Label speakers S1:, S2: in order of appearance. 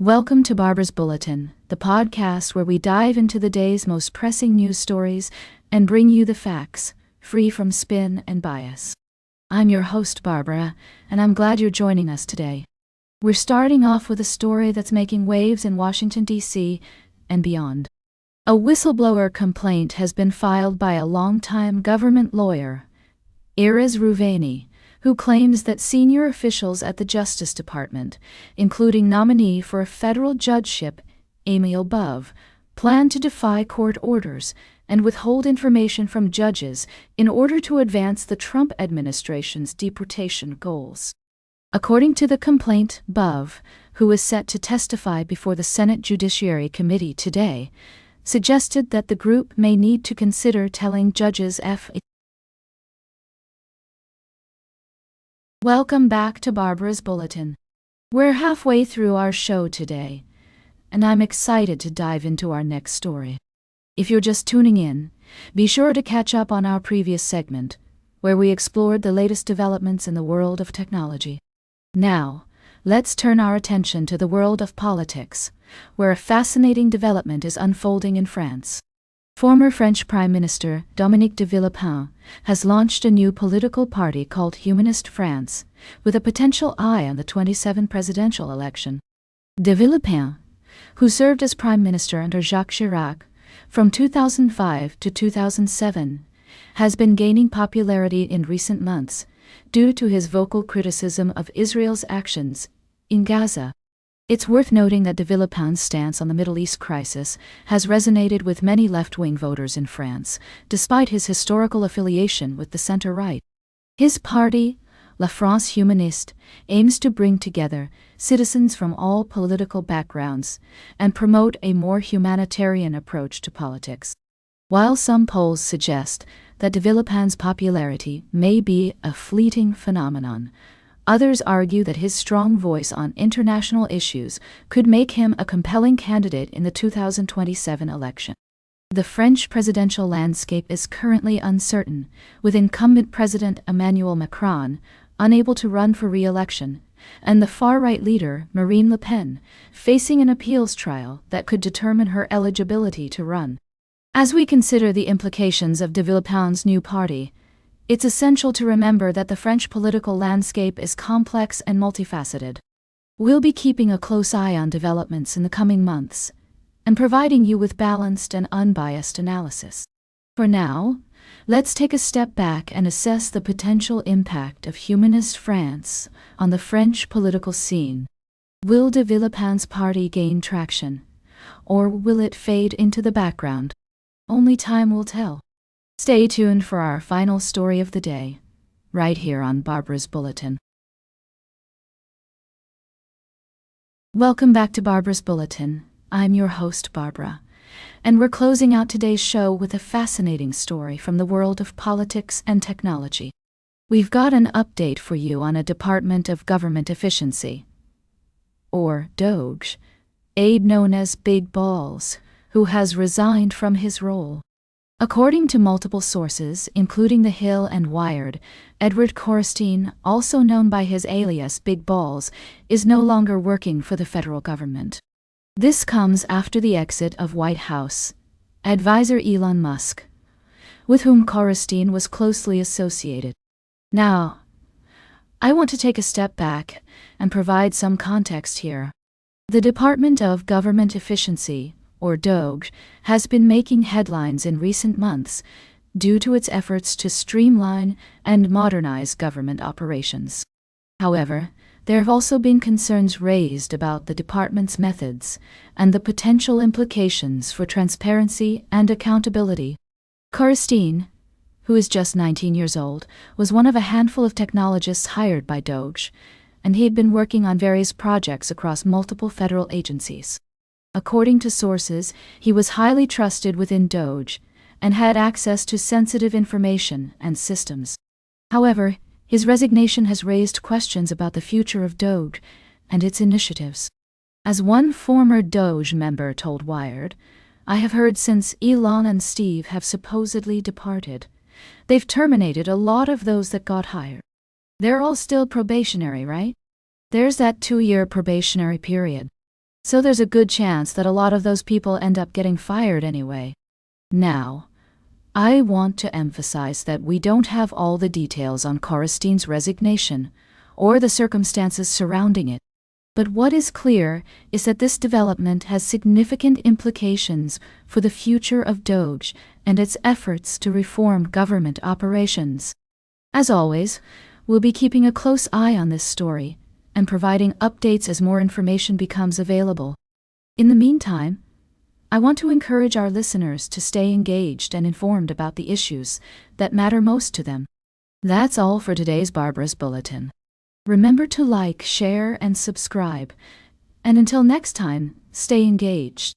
S1: Welcome to Barbara's Bulletin, the podcast where we dive into the day's most pressing news stories and bring you the facts, free from spin and bias. I'm your host, Barbara, and I'm glad you're joining us today. We're starting off with a story that's making waves in Washington, D.C. and beyond. A whistleblower complaint has been filed by a longtime government lawyer, Erez Ruveni, who claims that senior officials at the Justice Department, including nominee for a federal judgeship, Amy Above, plan to defy court orders and withhold information from judges in order to advance the Trump administration's deportation goals. According to the complaint, Above, who is set to testify before the Senate Judiciary Committee today, suggested that the group may need to consider telling judges Welcome back to Barbara's Bulletin. We're halfway through our show today, and I'm excited to dive into our next story. If you're just tuning in, be sure to catch up on our previous segment, where we explored the latest developments in the world of technology. Now, let's turn our attention to the world of politics, where a fascinating development is unfolding in France. Former French Prime Minister Dominique de Villepin has launched a new political party called Humanist France, with a potential eye on the 2027 presidential election. De Villepin, who served as Prime Minister under Jacques Chirac from 2005 to 2007, has been gaining popularity in recent months due to his vocal criticism of Israel's actions in Gaza. It's worth noting that de Villepin's stance on the Middle East crisis has resonated with many left-wing voters in France, despite his historical affiliation with the center-right. His party, La France Humaniste, aims to bring together citizens from all political backgrounds and promote a more humanitarian approach to politics. While some polls suggest that de Villepin's popularity may be a fleeting phenomenon, others argue that his strong voice on international issues could make him a compelling candidate in the 2027 election. The French presidential landscape is currently uncertain, with incumbent President Emmanuel Macron unable to run for re-election, and the far-right leader Marine Le Pen facing an appeals trial that could determine her eligibility to run. As we consider the implications of de Villepin's new party, it's essential to remember that the French political landscape is complex and multifaceted. We'll be keeping a close eye on developments in the coming months and providing you with balanced and unbiased analysis. For now, let's take a step back and assess the potential impact of Humanist France on the French political scene. Will de Villepin's party gain traction, or will it fade into the background? Only time will tell. Stay tuned for our final story of the day, right here on Barbara's Bulletin. Welcome back to Barbara's Bulletin. I'm your host, Barbara, and we're closing out today's show with a fascinating story from the world of politics and technology. We've got an update for you on a Department of Government Efficiency, or DOGE, aide known as Big Balls, who has resigned from his role. According to multiple sources, including The Hill and Wired, Edward Corstein, also known by his alias Big Balls, is no longer working for the federal government. This comes after the exit of White House advisor Elon Musk, with whom Corstein was closely associated. Now, I want to take a step back and provide some context here. The Department of Government Efficiency, or DOGE, has been making headlines in recent months due to its efforts to streamline and modernize government operations. However, there have also been concerns raised about the department's methods and the potential implications for transparency and accountability. Corstein, who is just 19 years old, was one of a handful of technologists hired by DOGE, and he had been working on various projects across multiple federal agencies. According to sources, he was highly trusted within DOGE and had access to sensitive information and systems. However, his resignation has raised questions about the future of DOGE and its initiatives. As one former DOGE member told Wired, "I have heard since Elon and Steve have supposedly departed, they've terminated a lot of those that got hired. They're all still probationary, right? There's that 2-year probationary period. So there's a good chance that a lot of those people end up getting fired anyway. Now, I want to emphasize that we don't have all the details on Corestine's resignation, or the circumstances surrounding it. But what is clear is that this development has significant implications for the future of Doge and its efforts to reform government operations. As always, we'll be keeping a close eye on this story and providing updates as more information becomes available. In the meantime, I want to encourage our listeners to stay engaged and informed about the issues that matter most to them. That's all for today's Barbara's Bulletin. Remember to like, share, and subscribe. And until next time, stay engaged.